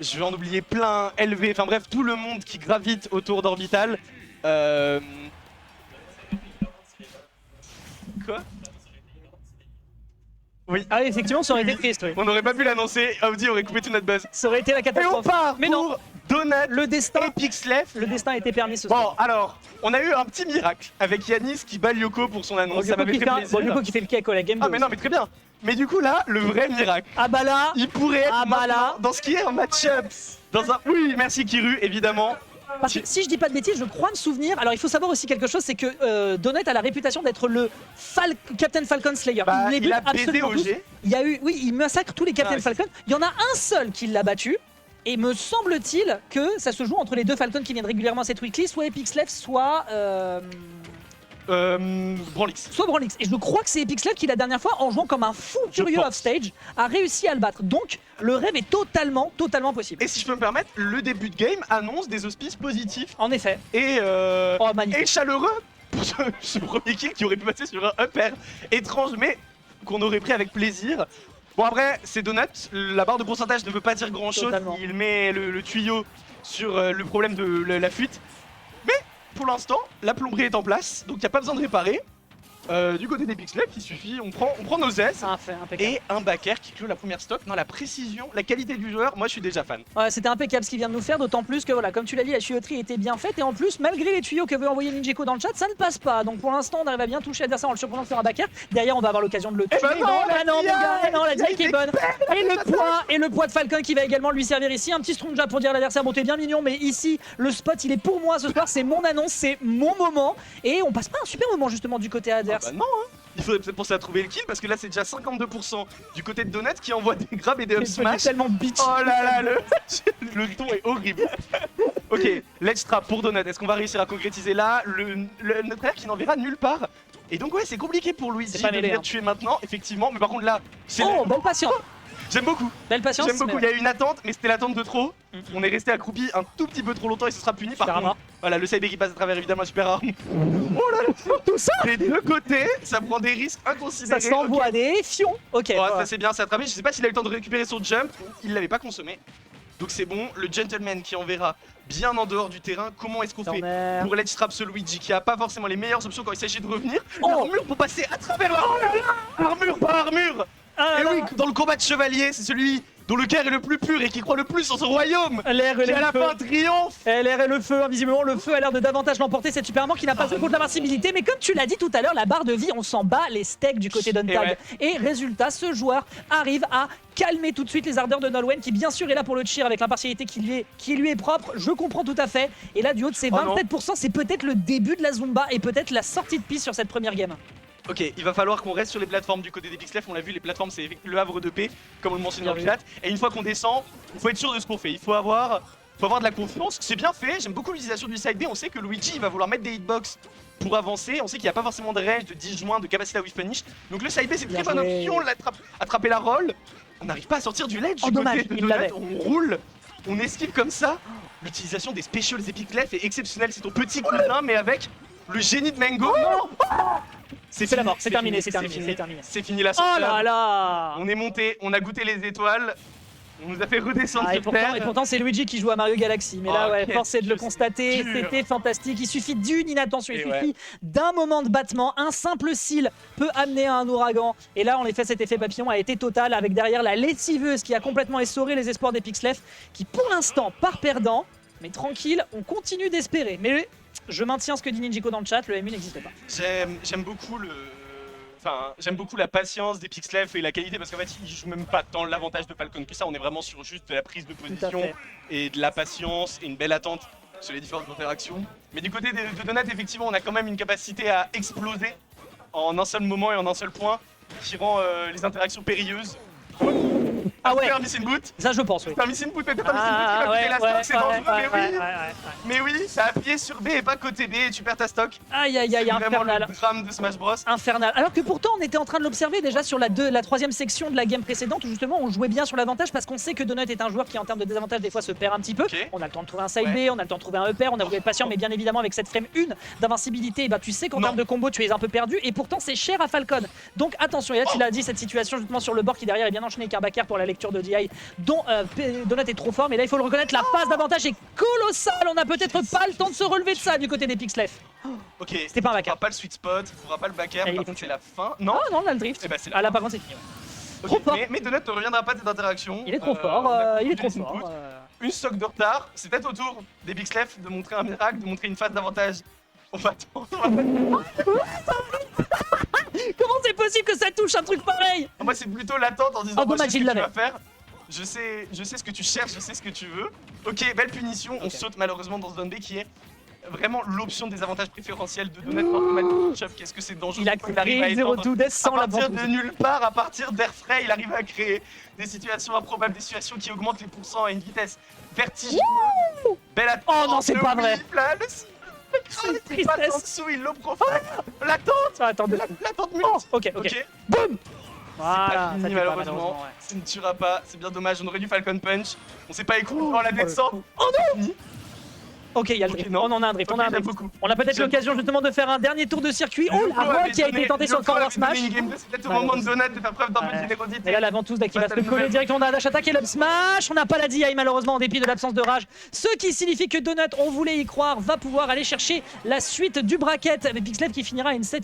je vais en oublier plein, LV, enfin bref, tout le monde qui gravite autour d'Orbital. Quoi? Oui. Ah oui, effectivement, ça aurait été triste, oui. On n'aurait pas pu l'annoncer, Audi aurait coupé tout notre buzz. Ça aurait été la Et on catastrophe. part Mais pour non, Donut le destin, et Pixlef. le destin a été permis ce Bon, soir. alors, on a eu un petit miracle avec Yanis qui bat Lyoko pour son annonce, ça m'avait fait plaisir. Lyoko qui fait le cake à la game. Ah mais non, mais très bien. Mais du coup là, le vrai miracle, Ah bah là, il pourrait être Ah bah là. maintenant dans ce qui est un match-up. Dans un... Oui, merci Kiru, évidemment. parce que si je dis pas de bêtises, je crois me souvenir. Alors il faut savoir aussi quelque chose, c'est que Donut a la réputation d'être le Captain Falcon Slayer. Bah, les il bute a baisé absolument tous. OG. Il y a eu, oui, il massacre tous les Captain ouais. Falcon. Il y en a un seul qui l'a battu. Et me semble-t-il que ça se joue entre les deux Falcons qui viennent régulièrement à cette weekly, soit Epixlef, soit Branlix. soit Branlix. Et je crois que c'est Epixlef qui la dernière fois, en jouant comme un fou furieux pense. offstage, a réussi à le battre. Donc le rêve est totalement possible. Et si je peux me permettre, le début de game annonce des auspices positifs En effet. et, Oh, magnifique. et chaleureux pour ce premier kill qui aurait pu passer sur un upper étrange mais qu'on aurait pris avec plaisir. Bon après, c'est Donut, la barre de pourcentage ne veut pas dire grand chose, Totalement. il met le tuyau sur le problème de la fuite. Mais pour l'instant, la plomberie est en place, donc il n'y a pas besoin de réparer. Du côté des Pixlef, il suffit, on prend nos aises. Impeccable. Et un backer qui clôt la première stock. Non, la précision, la qualité du joueur, moi je suis déjà fan. Ouais, c'était impeccable ce qu'il vient de nous faire, d'autant plus que voilà, comme tu l'as dit, la tuyauterie était bien faite et en plus, malgré les tuyaux que veut envoyer Ninjeko dans le chat, ça ne passe pas. Donc pour l'instant, on arrive à bien toucher l'adversaire en le surprenant sur un backer. Derrière, on va avoir l'occasion de le tuer. ben non, la non, mon DI, gars, non, la DI qui est bonne. expert, Et le poids de Falcon qui va également lui servir ici. Un petit strong jab pour dire à l'adversaire, bon, t'es bien mignon, mais ici, le spot, il est pour moi ce soir, c'est mon annonce, c'est mon moment. Et on passe pas un super moment justement du côté adverse. Ah bah non, hein. Il faudrait peut-être penser à trouver le kill parce que là c'est déjà 52% du côté de Donut qui envoie des grabs et des up C'est smash. tellement bitch. Oh là là, le ton est horrible. Ok, ledge trap pour Donut. Est-ce qu'on va réussir à concrétiser là notre air qui n'enverra nulle part. Et donc ouais, c'est compliqué pour Luigi C'est pas de mêlé, venir hein. tuer maintenant, effectivement. Mais par contre là, c'est Oh, belle patience. j'aime beaucoup. Belle patience. J'aime beaucoup. mais- Il y a eu une attente, mais c'était l'attente de trop. On est resté accroupi un tout petit peu trop longtemps et ce sera puni. Par Super contre, armor. voilà, le side B qui passe à travers évidemment la super arme. Oh là là, tout ça des deux côtés, ça prend des risques Ça inconsidérés. s'envoie Ok. des fions. Ok. Ouais, voilà. ça c'est bien, c'est attrapé. Je sais pas s'il a eu le temps de récupérer son jump, il l'avait pas consommé. Donc c'est bon, le gentleman qui enverra bien en dehors du terrain. Comment est-ce qu'on fait Turner. pour ledge trap ce Luigi qui a pas forcément les meilleures options quand il s'agit de revenir? Oh. L'armure pour passer à travers la... Oh là là, armure par armure. Ah Et là oui, là. dans le combat de chevalier, c'est celui dont le cœur est le plus pur et qui croit le plus en son royaume. LR et Qui à le la feu. fin triomphe. LR et le feu, invisiblement le feu a l'air de davantage l'emporter cette super armor qui n'a pas joué contre l'invincibilité, mais comme tu l'as dit tout à l'heure, la barre de vie, on s'en bat les steaks du côté d'Untag. ouais. Et résultat, ce joueur arrive à calmer tout de suite les ardeurs de Nolwenn qui bien sûr est là pour le cheer avec l'impartialité qui lui est propre, je comprends tout à fait. Et là du haut de ses Oh non. 27%, c'est peut-être le début de la Zumba et peut-être la sortie de piste sur cette première game. Ok, il va falloir qu'on reste sur les plateformes du côté des Pixlef. On l'a vu, les plateformes c'est le havre de paix, comme on le mentionne dans le Bien chat. Et une fois qu'on descend, il faut être sûr de ce qu'on fait. Il faut avoir de la confiance. C'est bien fait, j'aime beaucoup l'utilisation du side B. On sait que Luigi il va vouloir mettre des hitbox pour avancer. On sait qu'il n'y a pas forcément de rage, de disjoint, de capacité à whiff punish. Donc le side B c'est une Bien très bonne joué. option, attraper la roll. On n'arrive pas à sortir du ledge Oh, du dommage, côté de il Donut. l'avait. On roule, on esquive comme ça. L'utilisation des specials des Pixlef est exceptionnelle. C'est ton petit cousin mais avec le génie de Mango. Non. C'est la mort, c'est terminé, fini, c'est terminé, fini. c'est terminé. C'est fini la Oh sauvegarde. là là. On est monté, on a goûté les étoiles, on nous a fait redescendre Ah, et sur terre. pourtant c'est Luigi qui joue à Mario Galaxy. Mais là, Oh, ouais, quel force est de le jeu, constater, c'est dur. c'était fantastique. Il suffit d'une inattention, il Et suffit d'un moment de battement. Un simple cil peut amener à un ouragan. Et là, en effet, cet effet papillon a été total avec derrière la lessiveuse qui a complètement essoré les espoirs des Pixlef, qui pour l'instant part perdant. Mais tranquille, on continue d'espérer. Mais je maintiens ce que dit Ninjeko dans le chat, le MU n'existe pas. J'aime beaucoup j'aime beaucoup la patience des Pixlef et la qualité parce qu'en fait ils jouent même pas tant l'avantage de Falcon que ça, on est vraiment sur juste de la prise de position fait. et de la patience et une belle attente sur les différentes interactions. Mais du côté de Donut, effectivement, on a quand même une capacité à exploser en un seul moment et en un seul point qui rend les interactions périlleuses. Ah ouais, Faire missing boot. ça je pense, oui. Faire missing boot, mais peut-être un missing boot qui va couper la stock, c'est dangereux, mais oui. Mais oui, ça a appuyé sur B et pas côté B et tu perds ta stock. Aïe aïe aïe, C'est vraiment infernal. le drame de Smash Bros. Infernal. Alors que pourtant on était en train de l'observer déjà sur la troisième section de la game précédente où justement on jouait bien sur l'avantage parce qu'on sait que Donut est un joueur qui en termes de désavantage des fois se perd un petit peu. Ok. On a le temps de trouver un side Ouais. B, on a le temps de trouver un upper, on a voulu être patient mais bien évidemment avec cette frame 1 d'invincibilité, bah tu sais qu'en Non. termes de combo tu es un peu perdu et pourtant c'est cher à Falcon. Donc attention, et là tu l'as dit, cette situation justement sur le bord qui derrière est bien enchaîné avec un backer pour la lecture de DI dont Donut est trop fort. Mais là, il faut le reconnaître, la phase d'avantage est colossale. On n'a peut-être pas le temps de se relever de ça du côté des Pixlef. Ok, C'était pas un back il air. pourra pas le sweet spot, il pourra pas le back air, Et il par est contre foutu. c'est la fin. Non, Ah non, là, le drift. Eh ben, c'est Ah là, par contre, c'est fini. ouais. ok, trop fort. mais Donut ne reviendra pas de cette interaction. Il est trop fort, on a il est conclu trop les fort. inputs. Une stock de retard, c'est peut-être au tour des Pixlef de montrer un miracle, de montrer une phase d'avantage. On va attendre. Comment c'est possible que ça touche un truc pareil? Moi c'est plutôt l'attente en disant Oh, moi, je dommage, sais ce il que tu l'avait. vas faire. Je sais ce que tu cherches, je sais ce que tu veux. Ok, belle punition, on Ok. saute malheureusement dans ce zone B qui est vraiment l'option des avantages préférentiels de Donut normal match-up. Qu'est-ce que c'est dangereux Il a quand arrive à créé étendre 0-2 death sans à la partir de ventouse. nulle part, à partir d'air frais, il arrive à créer des situations improbables, des situations qui augmentent les pourcents à une vitesse vertigineuse. Belle attente. Oh non, c'est le pas vrai. whip, là, le il était pas tristesse. en dessous, il le profond. L'attente, Ah, attendez. l'attente multi. Oh, ok, ok. Ok, Boum. Voilà, pas ça fini fait pas, malheureusement. ouais. Ça ne tuera pas, c'est bien dommage. On aurait dû Falcon Punch. On s'est pas écouté dans la Oh, descente. le Oh non. Ok, il y a le Ok, drift. non. On en a un drift, on a un J'aime drift. beaucoup. On a peut-être J'aime l'occasion justement de faire un dernier tour de circuit. Oh, la Yoko voix avait qui a été donné- tentée sur le Yoko corner avait donné smash. une game, c'est peut-être au moment de Donut de faire preuve d'un peu de Ouais. générosité. Et là, la ventouse qui va Pas se ta coller nouvelle. directement dans la dash attack et l'up smash. On n'a pas la DI malheureusement en dépit de l'absence de rage. Ce qui signifie que Donut, on voulait y croire, va pouvoir aller chercher la suite du bracket avec Pixlef qui finira à une 7